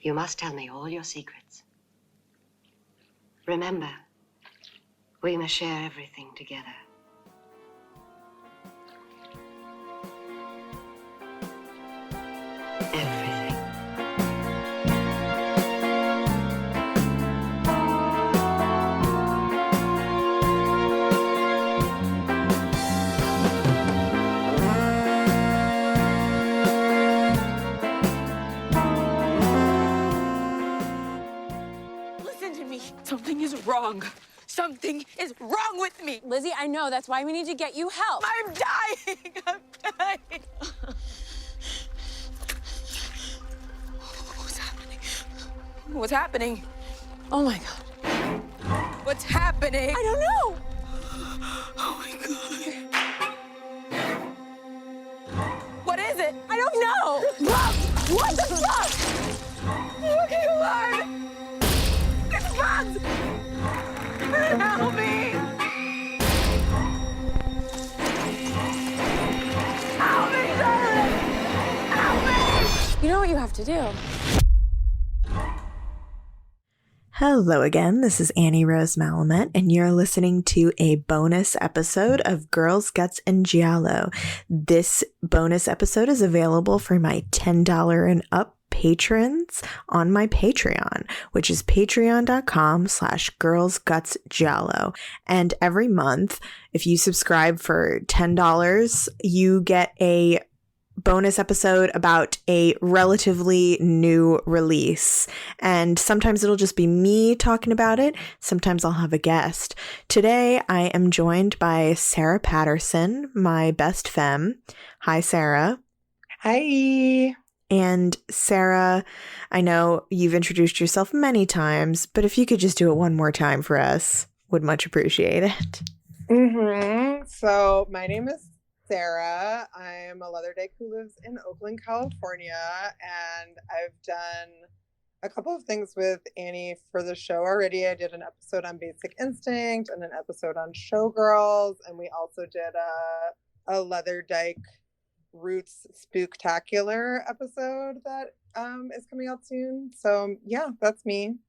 You must tell me all your secrets. Remember, we must share everything together. Everything. Listen to me. Something is wrong. Something is wrong with me. Lizzie, I know. That's why we need to get you help. I'm dying. I'm dying. What's happening? What's happening? Oh, my God. What's happening? I don't know. Oh my God. What is it? I don't know. What the fuck? Okay, Lord. It's bugs. Help me. Help me, darling. Help me. You know what you have to do? Hello again, this is Annie Rose Malamet, and you're listening to a bonus episode of Girls, Guts, and Giallo. This bonus episode is available for my $10 and up patrons on my Patreon, which is patreon.com/girlsgutsgiallo. And every month, if you subscribe for $10, you get a bonus episode about a relatively new release. And sometimes it'll just be me talking about it. Sometimes I'll have a guest. Today, I am joined by Sarah Patterson, my best femme. Hi, Sarah. Hi. And Sarah, I know you've introduced yourself many times, but if you could just do it one more time for us, would much appreciate it. So my name is Sarah. I'm a leather dyke who lives in Oakland, California, and I've done a couple of things with Annie for the show already. I did an episode on Basic Instinct and an episode on Showgirls, and we also did a leather dyke Roots Spooktacular episode that is coming out soon. So yeah, that's me.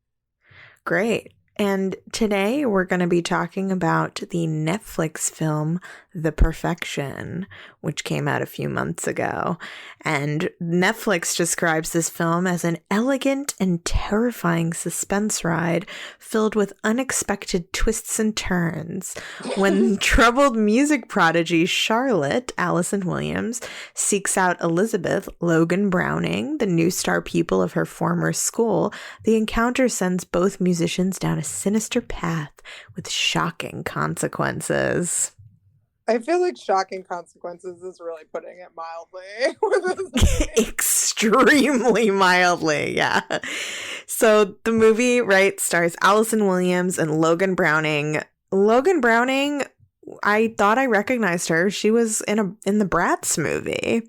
Great. And today we're going to be talking about the Netflix film The Perfection, which came out a few months ago. And Netflix describes this film as an elegant and terrifying suspense ride filled with unexpected twists and turns. When troubled music prodigy Charlotte, Allison Williams, seeks out Elizabeth, Logan Browning, the new star pupil of her former school, the encounter sends both musicians down a sinister path with shocking consequences. I feel like shocking consequences is really putting it mildly. Extremely mildly, yeah. So the movie, right, stars Allison Williams and Logan Browning. Logan Browning, I thought I recognized her. She was in the Bratz movie.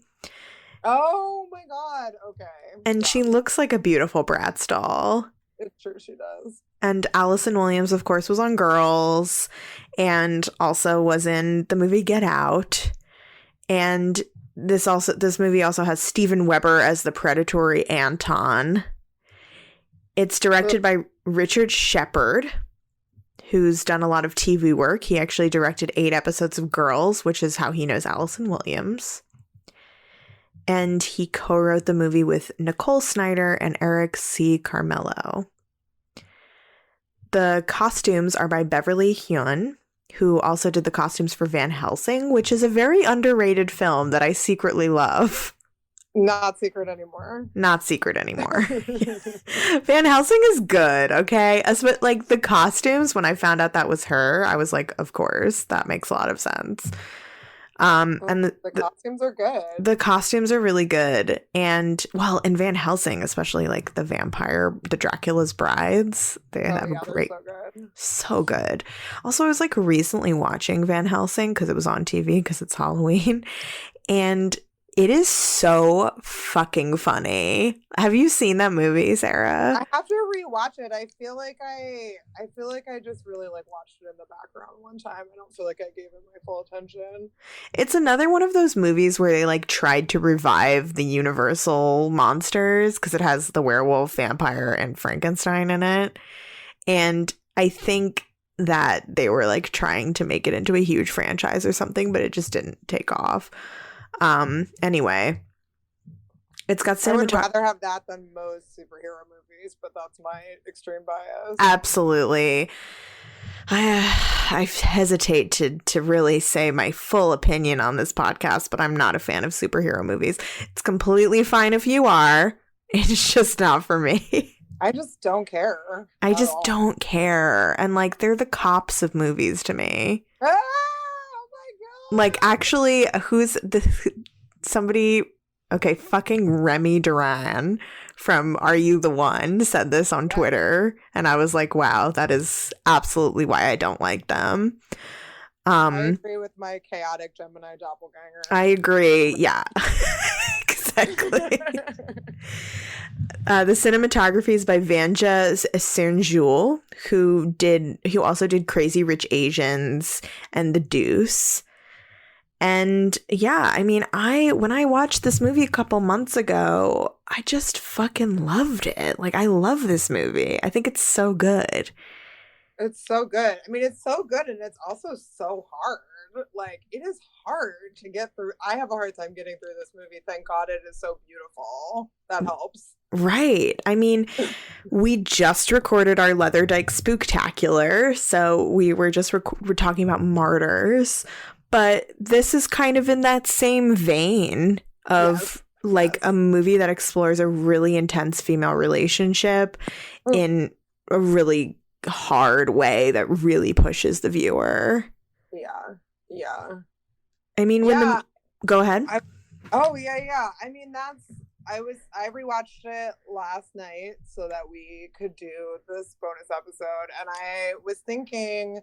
Oh my God. Okay. And she looks like a beautiful Bratz doll. It's true, she does. And Allison Williams, of course, was on Girls and also was in the movie Get Out. And this movie also has Steven Weber as the predatory Anton. It's directed by Richard Shepard, who's done a lot of TV work. He actually directed 8 episodes of Girls, which is how he knows Allison Williams. And he co-wrote the movie with Nicole Snyder and Eric C. Carmelo. The costumes are by Beverly Hyun, who also did the costumes for Van Helsing, which is a very underrated film that I secretly love. Not secret anymore. Not secret anymore. Van Helsing is good, okay? Like the costumes, when I found out that was her, I was like, of course, that makes a lot of sense. And the costumes are good. The costumes are really good. And well, in Van Helsing, especially like the Dracula's brides, they have a great, so good. Also, I was like recently watching Van Helsing because it was on TV because it's Halloween. And It is so fucking funny. Have you seen that movie, Sarah? I have to rewatch it. I feel like I just really like watched it in the background one time. I don't feel like I gave it my full attention. It's another one of those movies where they like tried to revive the Universal monsters because it has the werewolf, vampire, and Frankenstein in it. And I think that they were like trying to make it into a huge franchise or something, but it just didn't take off. Anyway, it's got I would cinematography. rather have that than most superhero movies, but that's my extreme bias. Absolutely. I hesitate to really say my full opinion on this podcast, but I'm not a fan of superhero movies. It's completely fine if you are. It's just not for me. I just don't care. I at just all. don't care. And like, they're the cops of movies to me. Ah, oh my god! Like, actually, somebody, okay, fucking Remy Duran from Are You the One said this on Twitter, and I was like, wow, that is absolutely why I don't like them. I agree with my chaotic Gemini doppelganger. I agree. Yeah, exactly. The cinematography is by Vanja Cernjul, who also did Crazy Rich Asians and The Deuce. And yeah, I mean, when I watched this movie a couple months ago, I just fucking loved it. Like, I love this movie. I think it's so good. It's so good. I mean, it's so good, and it's also so hard. Like, it is hard to get through. I have a hard time getting through this movie. Thank God it is so beautiful. That helps. Right. I mean, we just recorded our Leatherdyke Spooktacular, so we were just we're talking about Martyrs, but this is kind of in that same vein of a movie that explores a really intense female relationship in a really hard way that really pushes the viewer. Yeah. I mean, go ahead. Yeah. I mean, I rewatched it last night so that we could do this bonus episode, and I was thinking,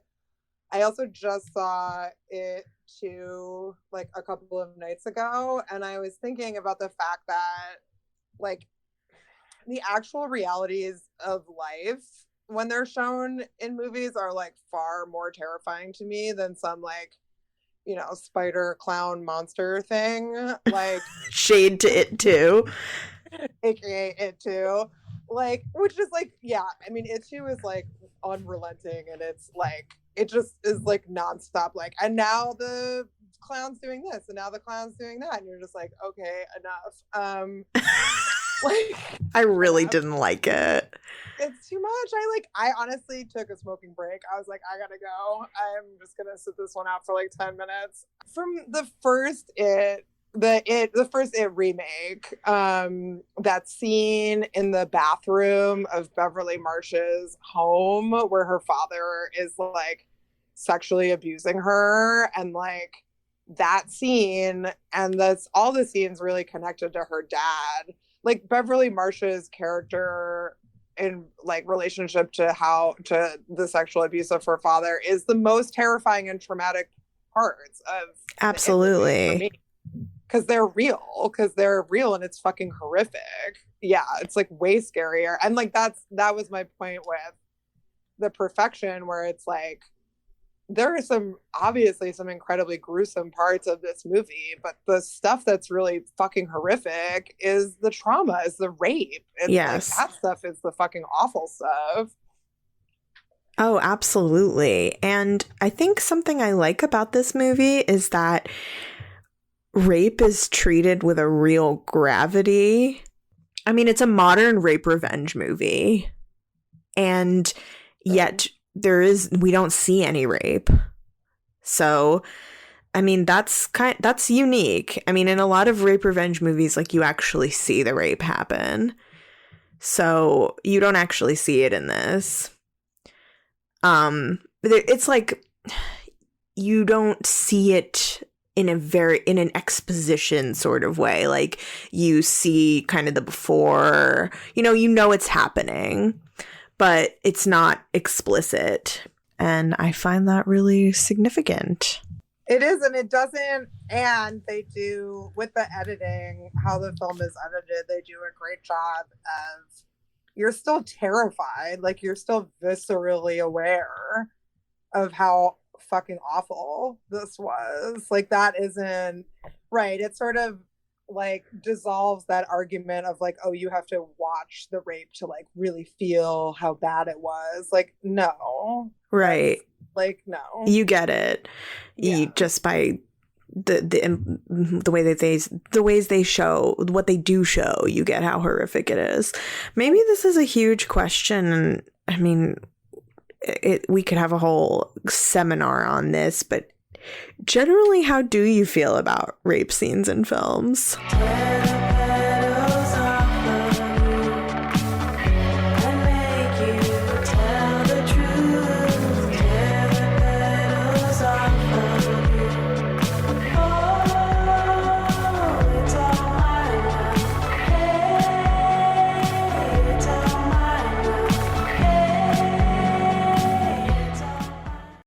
I also just saw it too, like a couple of nights ago, and I was thinking about the fact that, like, the actual realities of life when they're shown in movies are like far more terrifying to me than some like, you know, spider clown monster thing, like Shade to It Too, aka It Too, like, which is like, yeah, I mean, It Too is like unrelenting, and it's like, it just is like nonstop, like, and now the clown's doing this, and now the clown's doing that, and you're just like, okay, enough. Like, I really didn't like it. It's too much. I honestly took a smoking break. I was like, I gotta go. I'm just gonna sit this one out for like 10 minutes. From the first the first It remake, that scene in the bathroom of Beverly Marsh's home where her father is like sexually abusing her, and like that scene, and that's all the scenes really connected to her dad. Like, Beverly Marsh's character in like relationship to the sexual abuse of her father is the most terrifying and traumatic parts of absolutely, because they're real and it's fucking horrific. Yeah, it's like way scarier, and like that was my point with The Perfection, where it's like there are obviously some incredibly gruesome parts of this movie, but the stuff that's really fucking horrific is the trauma, is the rape. And yes. Like, that stuff is the fucking awful stuff. Oh, absolutely. And I think something I like about this movie is that rape is treated with a real gravity. I mean, it's a modern rape revenge movie, and yet we don't see any rape. So, I mean, that's unique. I mean, in a lot of rape revenge movies, like, you actually see the rape happen. So you don't actually see it in this. It's like you don't see it in an exposition sort of way. Like, you see kind of the before, you know it's happening, but it's not explicit. And I find that really significant. It is, and it doesn't, and they do, with the editing, how the film is edited, they do a great job of, you're still terrified, like you're still viscerally aware of how fucking awful this was. Like that isn't, right, it sort of like dissolves that argument of like, oh, you have to watch the rape to like really feel how bad it was. Like, no. Right. Like, no. You get it. Yeah. Just by the way that the ways they show what they do show, you get how horrific it is. Maybe this is a huge question. I mean, we could have a whole seminar on this, but generally, how do you feel about rape scenes in films?